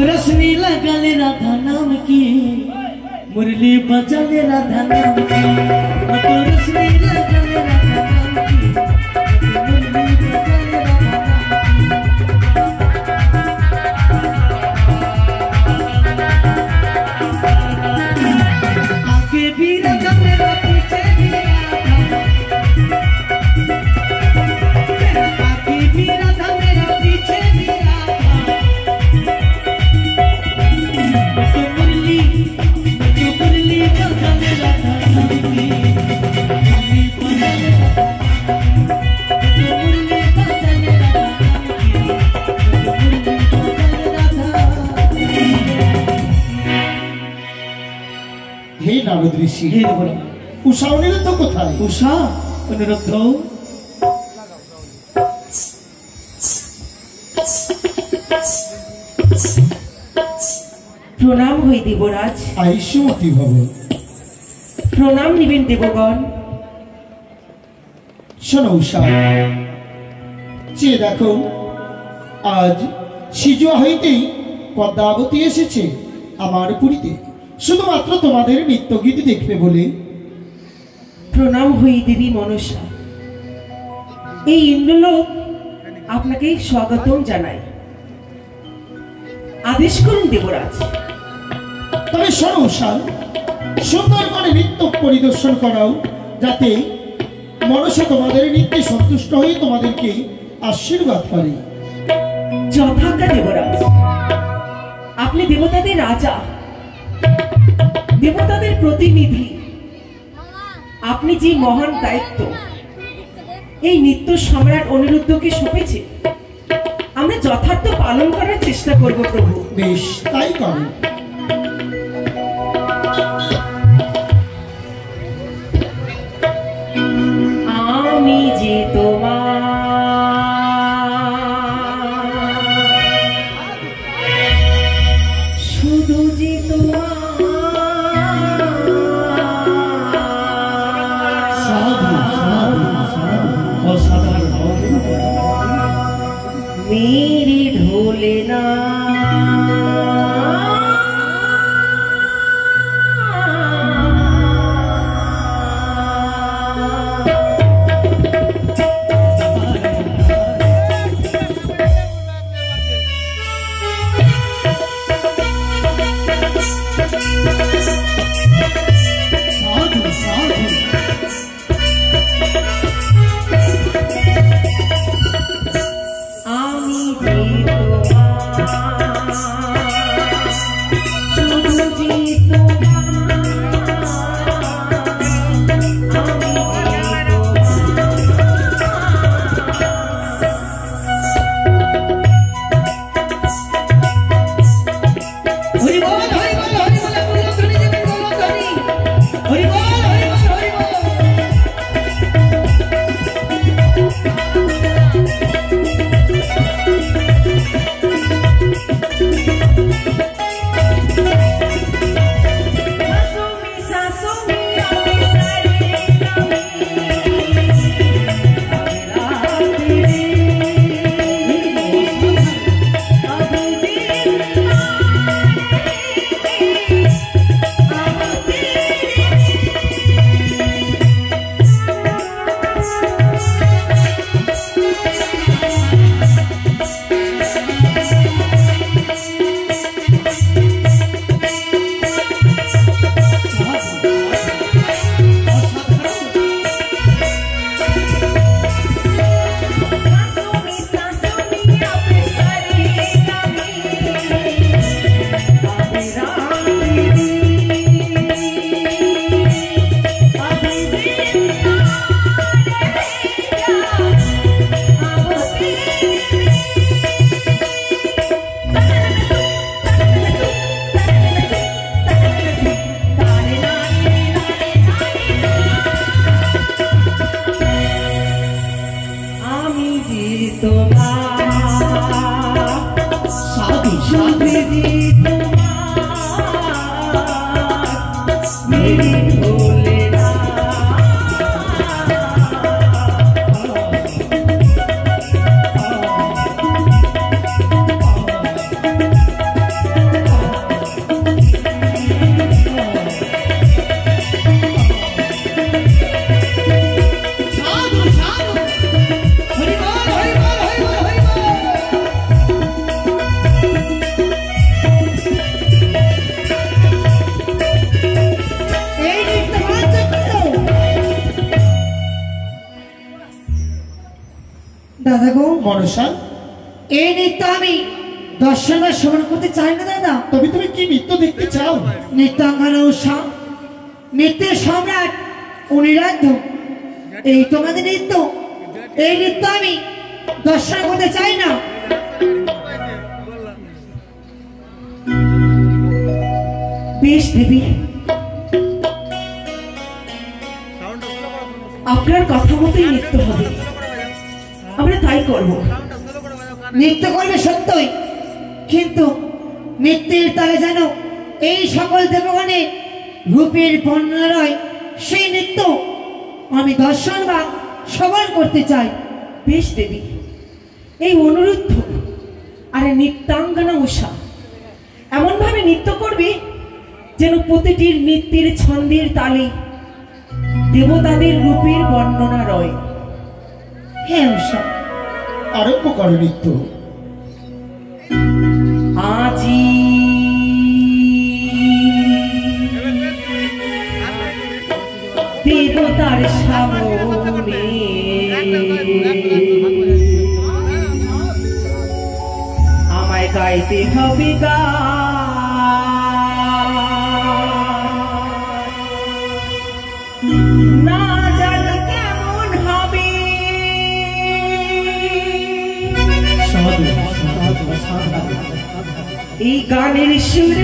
रश्मि लगाले राधा नाम की मुरली बजाले राधा नाम की रश्मि लगाले राधा नाम की मुरली बजाले राधा आगे भी राधा मेरा पीछे भी राधा आगे भी राधा मेरा पीछे भी नारद ऋषि उषा अनिरुद्ध कोথায় उषा अनिरुद्ध प्रणाम হই দেবরাজ আইসুমতি ভব প্রণাম নিবেন দেবগণ শোনো উষা যে দেখো আজ সিজুয়া হইতেই পদ্মাবতী এসেছে আমার পুরীতে শুধুমাত্র তোমাদের নৃত্যগীতি দেখবে বলে। প্রণাম হই দেবী মনসা এই ইন্দ্রলোক আপনাকে স্বাগতম জানাই আদেশ করুন দেবরাজ। তবে শোনো উষা সুন্দর করে নৃত্য পরিদর্শন করাও যাতে মনসা তোমাদের নৃত্যে সন্তুষ্ট হয়ে তোমাদেরকে আশীর্বাদ করে। যথাজ্ঞা দেবরাজ আপনি দেবতাদের রাজা দেবতাদের প্রতিনিধি আপনি যে মহান দায়িত্ব এই নিত্য সম্রাট অনিরুদ্ধকে সঁপেছে আমরা যথার্থ পালন করার চেষ্টা করব প্রভু। বেশ তাই করো। আমি যে তোমার শুধু যে তোমার मेरी ढोले ना দাদা গো, মনসা, এই নৃত্য আমি দর্শন বা শ্রবণ করতে চাই না দাদা। তবে তুমি কি নৃত্য দেখতে চাও? নৃত্যাঙ্গনা উষা, নৃত্যের সম্রাট অনিরাধ্য, এই তোমাদের নৃত্য, এই নৃত্য আমি দর্শন করতে চাই না। বেশ দেবী, আপনার কথা মতোই নৃত্য হবে, আমরা তাই করব। নৃত্য করবে সত্যই, কিন্তু নৃত্যের তালে যেন এই সকল দেবগণে রূপের বর্ণনা রয়, সেই নৃত্য আমি দর্শন বা শ্রবণ করতে চাই। বেশ দেবী, এই অনুরুদ্ধ আর নৃত্যাঙ্গনা উষা এমন ভাবে নৃত্য করবে যেন প্রতিটির নৃত্যের ছন্দের তালে দেবতাদের রূপের বর্ণনা রয়। হ্যাঁ উষা, আরম্ভ করো নৃত্য। আজি দেবতার সামনে আমায় গাইতে হবে না জানি কেমন হবে। এই গানের সুর